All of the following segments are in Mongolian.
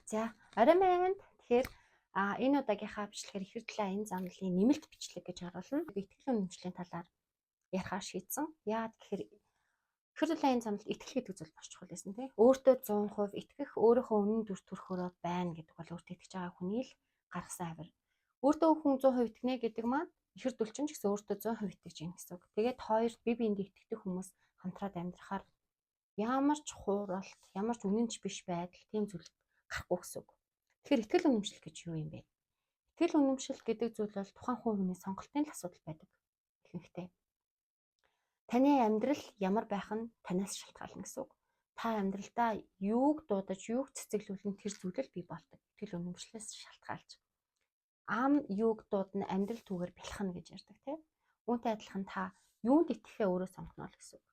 За, орой минь. Тэгэхээр энэ удаагийнхаа бичлэгээр ихэр талаа энэ замлын нэмэлт бичлэг гэж оруулна. Итгэл үнэмшлийн талаар ярихаар шийдсэн. Яагаад гэхээр ихэр талаа энэ замлалд итгэл гэдэг зүйл маш чухал байсан тийм. Өөртөө 100% итгэх, өөрийнхөө үнэн дүр төрхөөрөө байна гэдэг бол өөртөө итгэж байгаа хүний л гаргасан авир. Өөртөө хүн 100% итгэнэ гэдэг маань ихэр дүүлчин ч гэсэн өөртөө 100% итгэж байна гэсэн үг. Тэгээд хоёр бие биендээ итгэдэг хүмүүс хамтраад амьдрахаар ямар ч хууралт, ямар ч үнэнч биш байдал тийм зүйл гарахгүй гэсэн үг. Тэгэхээр итгэл үнэмшил гэж юу юм бэ? Итгэл үнэмшил гэдэг зүйл бол тухайн хүний сонголтын л асуудал байдаг. Ихэнхдээ. Таны амьдрал ямар байх нь танаас шалтгаална гэсэн үг. Та амьдралдаа юуг дуудаж, юуг цэцэглүүлэн тэр зүйлэл бий болдог. Итгэл үнэмшлээс шалтгаалж. Ам юуг дуудана амьдрал түгээр бэлхнэ гэж ярьдаг тийм. Үүнтэй адилхан та юунд итгэхээ өөрөө сонгоно л гэсэн үг.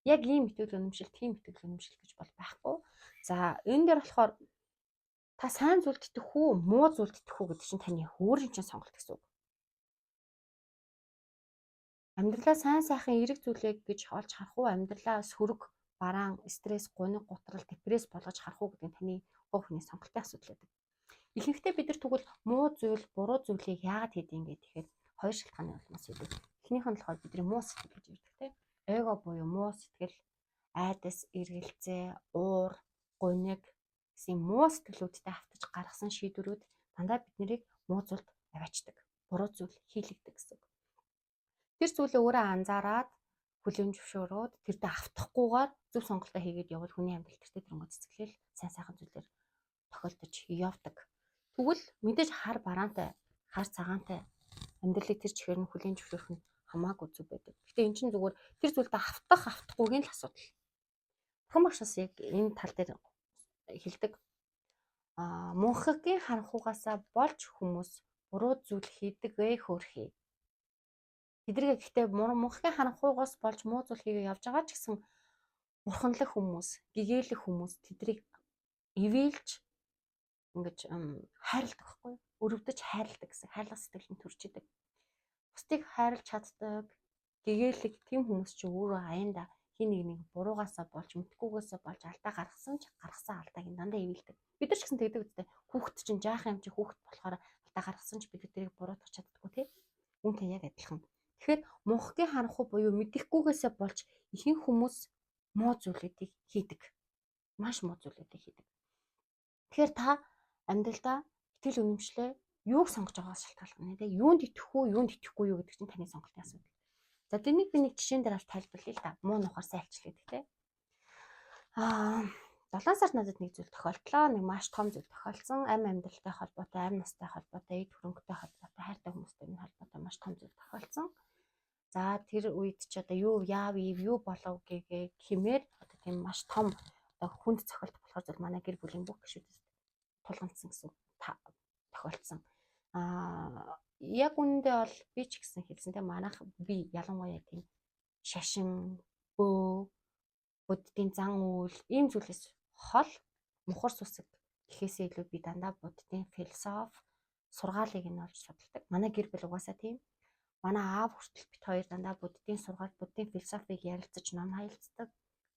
Яг ийм итгэл үнэмшил, тийм итгэл үнэмшил гэж бол байхгүй. За, энэ дээр болохоор та сайн зүйлд итгэх үү, муу зүйлд итгэх үү гэдэг чинь таны өөрийн чинь сонголт гэсэн үг. Амьдралаа сайн сайхан эерэг зүйлээ гэж олж харах уу, амьдралаа сөрөг, бараан, стресс, гуниг, гутрал, депресс болгож харах уу гэдэг нь таны хувийн сонголтын асуудал байдаг. Ихэнхдээ бид нар тэгвэл муу зүйл, буруу зүйлийг яагаад хийдэг юм гэхээр хоёр шалтгааны улмаас хийдэг. Эхнийх нь болохоор бидний муу сэтгэл гэж ярьдаг тийм. Эго буюу муу сэтгэл, айдас, эргэлзээ, уур, гуниг гэсэн муу сэтгэлүүдтэй автаж гаргасан шийдвэрүүд дандаа биднийг муу зүйлд аваачдаг. Буруу зүйл хийлэгдэг гэсэн. Тэр зүйлээ өөрөө анзаараад хүлээн зөвшөөрөөд тэрдээ автахгүйгээр зөв сонголтоо хийгээд явбал хүний амьдрал тэртээ тэрнгөө цэцгэлэл сайн сайхан зүйлээр тохиолдож явдаг. Тэгвэл мэдээж хар бараантай, хар цагаантай амьдралыг тэр чихээр нь хүлээн зөвшөөрөх нь хамаагүй зүг байдаг. Гэтэ эн чинь зүгээр тэр зүйлдээ автахгүйгийн л асуудал. Бурхан багшаас яг энэ тал дээр хэлдэг. Мөнхөгийн харанхуйгаасаа болж хүмүүс буруу зүйл хийдэг хөөрхий. Тэднийг гэхдээ мөнхөгийн харанхуйгаас болж муу зүйл хийгээ явж байгаа ч гэсэн бурханлаг хүмүүс, гэгээлэх хүмүүс тэднийг ивэлж ингэж хайрладаг байхгүй юу? Өрөвдөж хайрладаг гэсэн хайрлах сэтгэл нь төрж идэг. Бусдыг хайрлаж чаддаг, гэгээлэх тийм хүмүүс ч өөрөө аяндаа хин нэг буруугаасаа болж мэдхгүйгээсээ болж алдаа гаргасан алдааг нь дандаа ивэлдэг. Бид нар ч гэсэн тэгдэг үстэй. Хүүхэд чинь жаахан юм чи хүүхэд болохоор алдаа гаргасан ч бид тэрийг буруутгах чаддаггүй тий. Үүнтэй яг адилхан. Тэгэхээр мөнхөгийн харанхуй буюу мэдэхгүйгээсээ болж ихэнх хүмүүс муу зүйлүүдийг хийдэг. Маш муу зүйлүүдийг хийдэг. Тэгэхээр та амьдралдаа итгэл үнэмшлээ юуг сонгож байгаас шалтгаална тий. Юунд итгэх үү, юунд итгэхгүй юу гэдэг чинь таны сонголтын асуудал. За тэнийг би нэг жишээн дээр авч тайлбарлая л да. Муу нухаар сайлчлаа гэдэг тий. 7 сард надад нэг зүйл тохиолдлоо. Нэг маш том зүйл тохиолдсон. Амь амьдралтай холбоотой, амь настай холбоотой, эд хөрөнгөтэй холбоотой, хайртай хүмүүстэй холбоотой маш том зүйл тохиолдсон. За тэр үед ч одоо юу яав, юу болов гэгээ хэмээр одоо тийм маш том одоо хүнд цохилт болохоор зөв манай гэр бүлийн бүх гишүүдэд тулгамдсан гэсэн тохиолдсон. Яг үүндээ бол би ч гэсэн хэлсэн те манайх би ялангуяа тийм шашин, бөө, буддийн зан үйл ийм зүйлээс хол мухар сүсэг гэхээсээ илүү би дандаа буддийн философи сургаалыг нь олж судалдаг. Манай гэр бүл угаасаа тийм. Манай аав хүртэл бит хоёр дандаа буддийн сургаал, буддийн философиг ярилцаж ном хаялцдаг.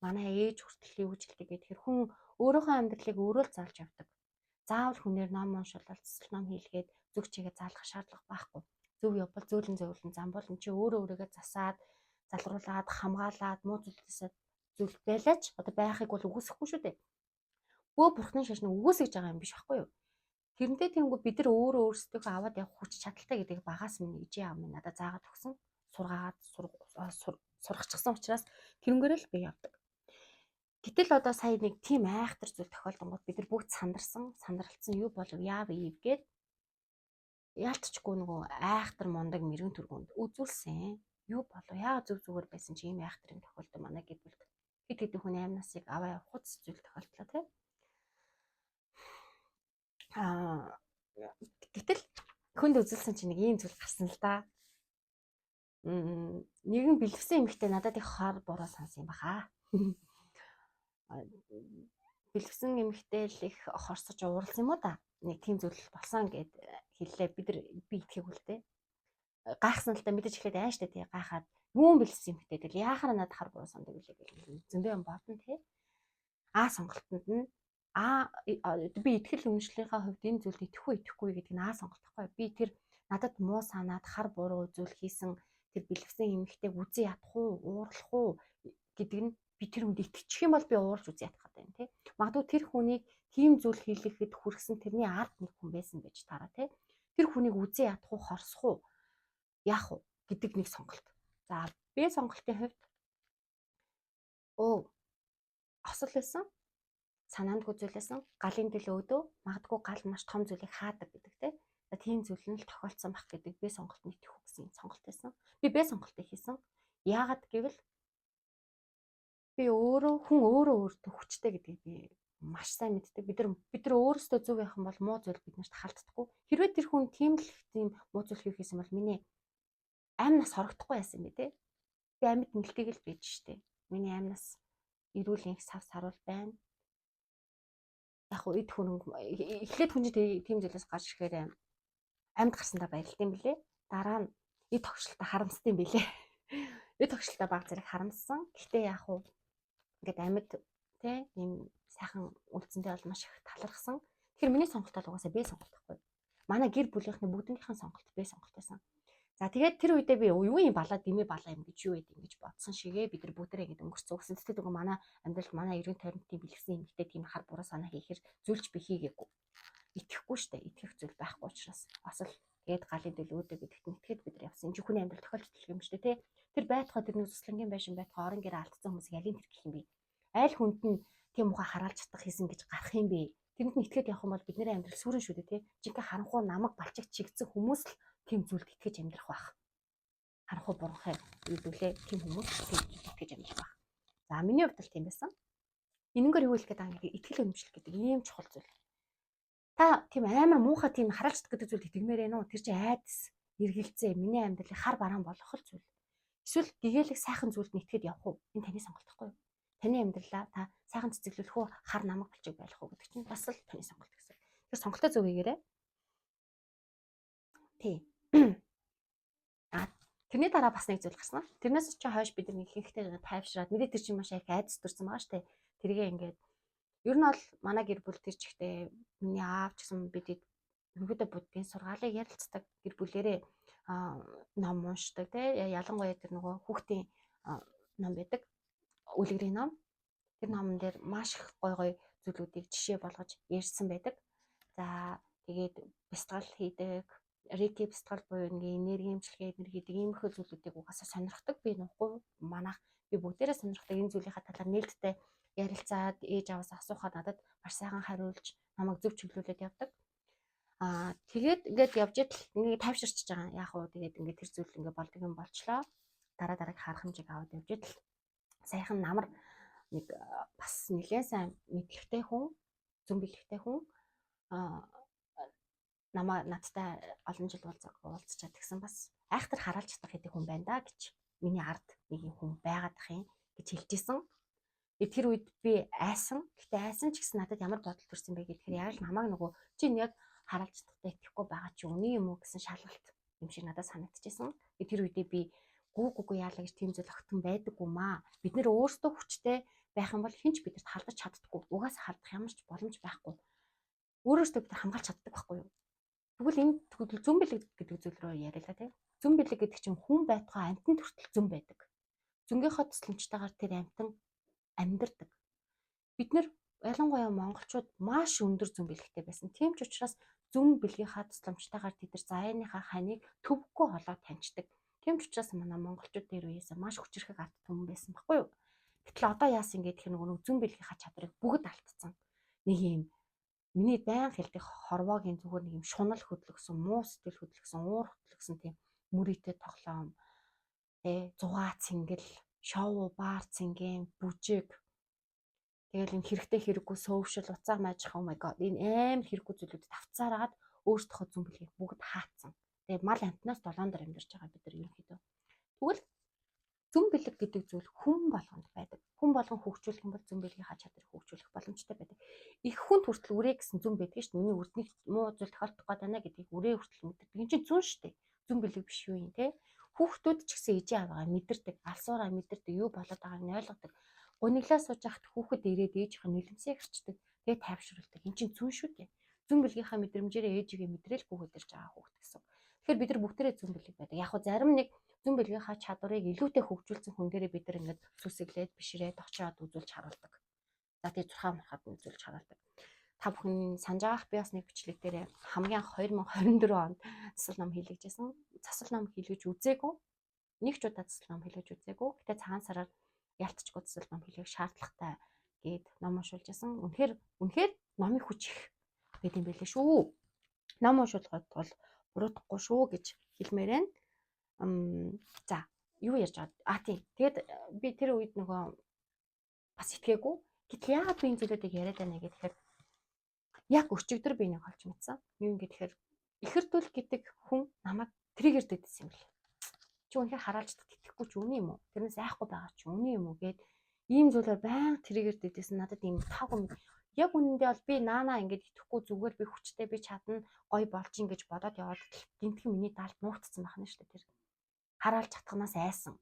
Манай ээж хүртэл юу гэж хэлдэг гэхээр хүн өөрийнхөө амьдралыг өөрөө л заалж явдаг. Заавал хүнээр ном уншуулаад цэцэл ном хийлгээд зүг чигээ заалгах шаардлага байхгүй. Зөв явбал зөөлөн зам бол эн чи өөрийгөө засаад, залруулад, хамгаалаад, муу зүйлсээс зүйл байлаач одоо байхыг бол үгүйсэхгүй шүү дээ. Бөө бурхны шашныг үгүйсэж байгаа юм биш байхгүй юу? Тэрнтэй тэнгүү бид нар өөрөө өөрсдөө аваад явах хүч чадалтай гэдгийг багаас минь ижээ аав минь надад заагаад өгсөн. Сургаагаад сургачихсан учраас тэрнгээр л би явдаг. Гэтэл одоо сая нэг тийм айхтар зүйл тохиолдонгод бид нар бүгд сандралцсан юу болов яав ийвгээд яалтчгүй нөгөө айхтар мундаг мэрэгэн түргүнд үзүүлсэн. Юу болов яа зүг зүгээр байсан чи ийм айхтар юм тохиолдсон манай гэр бүлд. Хэд хэдэн хүний амь насыг аваа явах зүйл тохиолдлоо тийм. Гэтэл хүнд үзүүлсэн чинь нэг ийм зүйл гарсан л да. Нэгэн бэлэвсэн эмэгтэй надад их хар буруу сансан юм баха. Бэлэвсэн эмэгтэй л их хорсож ууралсан юм уу да. Нэг тийм зүйл болсон гэд хэллээ. Би итгэхийг үлдээ. Гайхсан л та мэдээж эхлээд ааштай тий гайхаад юун бэлэвсэн эмэгтэй тэгэл яахаар надад хар буруу сандаг үлээ гэх зөндөө юм бодно тий. Сонголтод нь би итгэл үнэмшлийнхаа хувьд энэ зүйлд итгэхгүй итгэхгүй гэдэг нь сонголтохгүй. Би тэр надад муу санаад хар буруу зүйл хийсэн тэр бэлгэсэн эмэгтэйг үзэн ядах уу, уурлах уу гэдэг нь би тэр хүнд итгэчих юм бол би уурж үзэн ядах гэдэг юм тий. Магадгүй тэр хүнийг тийм зүйл хийлгэхэд хүрсэн тэрний ард нэг хүн байсан байж таараа тий. Тэр хүнийг үзэн ядах уу, хорсох уу, яах уу гэдэг нэг сонголт. За би сонголтын хувьд осол байсан. Санаандгүй зүйлээсэн галын төлөө өдөө магадгүй гал маш том зүйлийг хаадаг гэдэг те. За тийм зүйл нь л тохиолдсон байх гэдэг би сонголтод итгэх гэсэн сонголт байсан. Би б сонголтыг хийсэн. Яагаад гэвэл би хүн өөртөө хүчтэй гэдгийг би маш сайн мэддэг. Бид нар өөрсдөө зөв явах юм бол муу зүйл биднэрт халддаггүй. Хэрвээ тэр хүн тийм муу зүйл хийх гэсэн бол миний амнаас хорогдохгүй байсан би те. Би амьд нэлтийг л бийж штэ. Миний амнаас эрүүл инх сав саруул байна. Яг уу эд хөрөнгө эхлээд хүн чинь тийм зүйлээс гарч ирэхээр амьд гарсандаа баярлалтай юм билэ. Дараа нь эд тогшлолтой харамстай юм билэ. Эд тогшлолтой баг зэрэг харамссан. Гэхдээ яг уу ингээд амьд тий ийм сайхан үлдсэндээ бол маш их талархсан. Тэгэхээр миний сонголт бол угаасаа б сонголт байхгүй. Манай гэр бүлийнхний бүгднийхэн сонголт б сонголт байсан. За тэгээд тэр үедээ би юу юм балаа дэмий балаа юм гэж юу байд ингэж бодсон шигээ бид нар бүгдээ ингэж өнгөрцөн. Үсэн тэгтээ нөгөө манай амьдралд манай 90 тойрнотын бэлгсэн эмэгтэй тийм хар буруу санаа хийхээр зүйлч би хийгээгүй. Итгэхгүй штэ. Итгэх зүйл байхгүй учраас осол тэгээд галын дэл өөдөө гэдэгт итгэхэд бид нар явсан. Чи хүний амьдрал тохиолддог юм штэ тий. Тэр байтугай тэрний зүслэнгийн байшин байтугай орон гэрээ алдсан хүмүүс ялын тэр гэх юм бэ. Айл хүнд нь тийм ухаан хараалж чадах хийсэн гэж гарах юм бэ. Тэрэнд нь итгээд явах юм бол бидний амьдрал сүрэн шүү дээ тий. Жинхэнэ харанхуй намаг балчигт чигдсэн хүмүүс л тийм зүйлд итгэж амьдрах байх. Харанхуй буранхай үйлдүүлээ тийм хүмүүс итгэж амьдрах байх. За миний хувьд л тийм байсан. Энэнгээр юу хэлэх гээд итгэл үнэмшлэх гэдэг ийм чухал зүйл. Та тийм амар муухай тийм хараалцдаг гэдэг зүйлд итгэмээр байна уу? Тэр чинь айдас, эргэлзээ, миний амьдралыг хар бараан болгох л зүйл. Эсвэл гэгээлэг сайхан зүйлд нь итгээд явах уу? Энэ таны сонголт байхгүй юу? Таны амьдралаа та сайхан цэцэглүүлэх үү, хар намаг болчих байх уу гэдэг чинь бас л таны сонголт гэсэн. Тэр сонголтоо зөв хийгээрэй. Тий. Тэрний дараа бас нэг зүйл гарсан. Тэрнээс чи хойш бид нэг ихэнхдээ тайвшраад мэдээ тэр чинь маш их айдас төрсэн байгаа штэ. Тэргээ ингээд ер нь бол манай гэр бүл тэр чигтээ миний аав ч гэсэн бидэд ерөөдөө буддийн сургаалыг ярилцдаг гэр бүлэрээ ном уншдаг тий ялангуяа тэр нөгөө хүүхдийн ном байдаг үлгэрийн ном тэр номон дээр маш их гой зүйлүүдийг жишээ болгож ярьсан байдаг. За тэгээд бясалгал хийдэг рики бясалгал буюу ингээ энерги эмчилгээ гэдэг иймэрхүү зүйлүүдийг угаасаа сонирхдаг би нухгүй манайх би бүгдээрээ сонирхдаг энэ зүйлийнхаа талаар нээлттэй ярилцаад ээж аваас асуухад надад маш сайхан хариулж намайг зөв чиглүүлээд явдаг. Тэгээд ингээд явж идэл ингээ тайвширч байгаа. Яг уу тэгээд ингээ тэр зүйл ингээ болдог юм болчлоо. Дараа харах хэмжээг аваад явж идэл сайхан намар нэг бас нэлээд сайн мэдлэгтэй хүн, зөв бэлэгтэй хүн надтай олон жил уулзчаад тэгсэн бас айхтар хараалж чадах хэдэг хүн байна да гэж миний ард нэг хүн байгаад ах юм гэж хэлжсэн. Тэр үед би айсан. Гэтэ айсан ч гэсэн надад ямар бодол төрсэн бэ гэхээр яг л намайг нөгөө чинь яг хараалж чадахтай итгэхгүй байгаа чи үний юм уу гэсэн шалгалт юм шиг надад санагдчихсэн. Тэр үедээ би гүү яалаа гэж тийм зүйл огтхон байдаггүй маа. Бид нэр өөрсдөө хүчтэй байх юм бол хинч бидэрт халдаж чаддаггүй. Угаасаа хардах ямар ч боломж байхгүй. Өөрөөсдөө бид хамгаалж чаддаг байхгүй юу? Тэгвэл энэ зүн бэлэг гэдэг зүйл рүү яриалаа тийм. Зүн бэлэг гэдэг чинь хүн байтугай амтан төртөл зүн байдаг. Зүнгийнхоо тусламжтайгаар тэр амтан амьдардаг. Бид нар ялангуяа монголчууд маш өндөр зүн бэлэгтэй байсан. Тийм ч учраас зүн бэлгийнхаа тусламжтайгаар тэд нар заяаныхаа ханыг төвөггүй холоод таньчдаг. Тийм ч учраас манай монголчууд дээр үеэсээ маш хүчрэхэг ард түмэн байсан баггүй юу? Гэтэл одоо яасан гэдэг тэр нөгөө зүн бэлгийнхаа чадрыг бүгд алдсан. Нэг юм миний баян хэлдэг хорвоогийн зүгээр нэг юм шунал хөдлөгсөн, муу сэтгэл хөдлөгсөн, уур хөдлөгсөн тийм мөрийтэй тоглоом, зугаа цэнгэл, шоу, баар цэнгийн, бүжиг. Тэгэл энэ хэрэгтэй хэрэггүй сөөшл, уцаа маажих oh my god энэ амар хэрэггүй зүйлүүдэд тавцаараад өөрсдөө зүн бэлгийг бүгд хаацсан. Тэгээ мал амтнаас долоон дор амьдарч байгаа бид нар ерөнхийдөө. Тэгвэл зүн бэлэг гэдэг зүйл хүн болгонд байдаг. Хүн болгон хөгжүүлэх юм бол зүн бэлгийн чадрыг хөгжүүлэх боломжтой байдаг. Их хүнд хүртэл үрээ гэсэн зүн байдаг шүү дээ. Миний үрднийг муу зүйл тохиолдох гээд байна гэдгийг үрээ хүртэл мэддэг. Энэ чинь зүн шүү дээ. Зүн бэлэг биш юу юм те? Хүүхдүүд ч гэсэн ээжээ аваагаа мэдэрдэг, алсуураа мэдэрдэг, юу болоод байгааг нь ойлгодог. Гуниглаа сууж хахад хүүхэд ирээд ээжийнх нь нулимсээ хэрчдэг. Тэгээ тайвшруулдаг. Эн чинь зүн шүү дээ. Зүн бэлгийнхаа мэдрэмжээрээ ээжигээ мэдрээл бүгд ирж байгаа хүүхд гэсэн. Тэгэхээр бид нар бүгдээрээ зүн бэлэг байдаг. Яг хөө зарим нэг зүн бэлгийнхаа чадварыг илүүтэй хөгжүүлсэн хүн дээрээ бид нар ингээд сүсэглээд бишрээд очиод үзүүлж харуулдаг. За тэгээ 6 махад үзүүлж харуулдаг. Та бүхэн санаж байгаах би бас нэг бичлэг дээр хамгийн анх 2024 онд засал ном хийлгэжсэн. Засал ном хийлгэж үзээгүй. Нэг ч удаа засал ном хийлгэж үзээгүй. Гэтэ цагаан сараар ялцчгүй засал ном хийлгэх шаардлагатай гээд ном уншуулж байсан. Үнэхээр номын хүч их байт юм байлээ шүү. Ном уншуулгад бол буруутахгүй шүү гэж хэлмээр байна. За, юу ярьж байгаа? Тийм. Тэгэд би тэр үед нөгөө бас итгээгүй. Гэтэл яагаад би энэ зүйлүүдийг яриад байна гэхээр яг өчигдөр би нэг олж мэдсэн. Юу юм гэхээр ихэрдүүл гэдэг хүн намайг триггерд өгдсөн юм бэл. Чи үнэхээр хараалж тэтгэхгүй ч үний юм уу? Тэрнээс айхгүй байгаа ч үний юм уу гэд ийм зүйлээр байнга триггерд өгдсөн надад ийм таагүй. Яг үнэндээ бол би наанаа ингэж итгэхгүй зүгээр би хүчтэй би чадна гой болж ин гэж бодоод яваад гинтхэн миний даалд нуугдсан байна шүү дээ тэр. Хараалж чадхнаас айсан.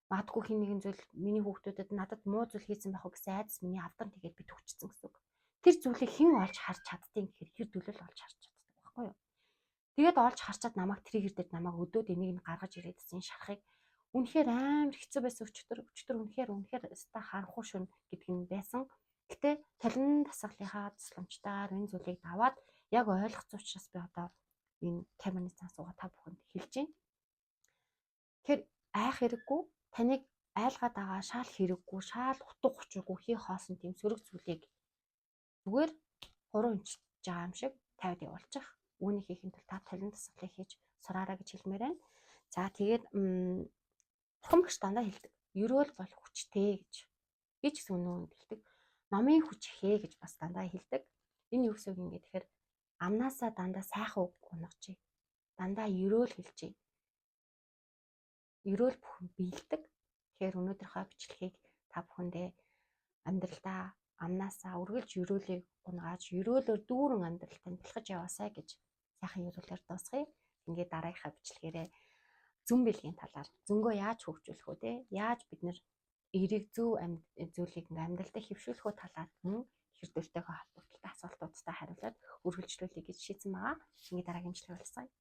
Магадгүй хин нэгэн зүйл миний хүүхдүүдэд надад муу зүйл хийсэн байх уу гэсэн айдас миний авдар тэгээд би төвчсөн гэсэн үг. Тэр зүйлийг хэн олж харж чаддгийг гэхээр хэр дүлэл олж харж чаддаг байхгүй юу? Тэгээд олж харчаад намайг триггердээд намайг өдөөд энийг нь гаргаж ирээдсэн шарахыг үнэхээр амар хэцүү байсан өчтөр үнэхээр өста харанхуй шүн гэдэг нь байсан. Гэтэ талин тасгалынхаа тусламжтайгаар энэ зүйлийг даваад яг ойлгоц учраас би одоо энэ камерны цаан суугаа та бүхэнд хэлж байна. Тэгэхээр айх хэрэггүй таныг айлгаад байгаа шаал хэрэггүй шаал утга учиргүй хий хоосон тийм сөрөг зүйлийг зүгээр 3 инч байгаа юм шиг тавьд явуулчих. Үүнийг хийхин тулд та талин тасгалыг хийж сураарай гэж хэлмээр байна. За тэгээд бурхан багш дандаа хэлдэг. Ерөөл бол хүчтэй гэж. Би ч гэсэн үнэн хэлдэг. Номын хүч хээ гэж бас дандаа хэлдэг. Энэ юу гэсэн үг юм бэ гэхээр амнаасаа дандаа сайхан үг унгачи. Дандаа ерөөл хэлжээ. Ерөөл бүхэн биелдэг. Тэгэхээр өнөөдрийнхөө бичлэгийг та бүхэндээ амьдралдаа амнаасаа үргэлж ерөөлийг унгааж, ерөөлөөр дүүрэн амьдрал тань бэлхэж яваасай гэж сайхан ерөөлөөр дуусгая. Ингээд дараагийнхаа бичлэгээрээ зүн бэлгийн талаар зөнгөө яаж хөгжүүлэх үү те? Яаж бид нэр эерэг зөв зүйлийг ингээд амьдралдаа хэвшүүлэх үү талаар хэрдүүлтэйгээ холбогдолтой асуултуудтай хариулаад үргэлжлүүлэе гэж шийдсэн байгаа. Ингээд дараагийн бичлэг уулзъя.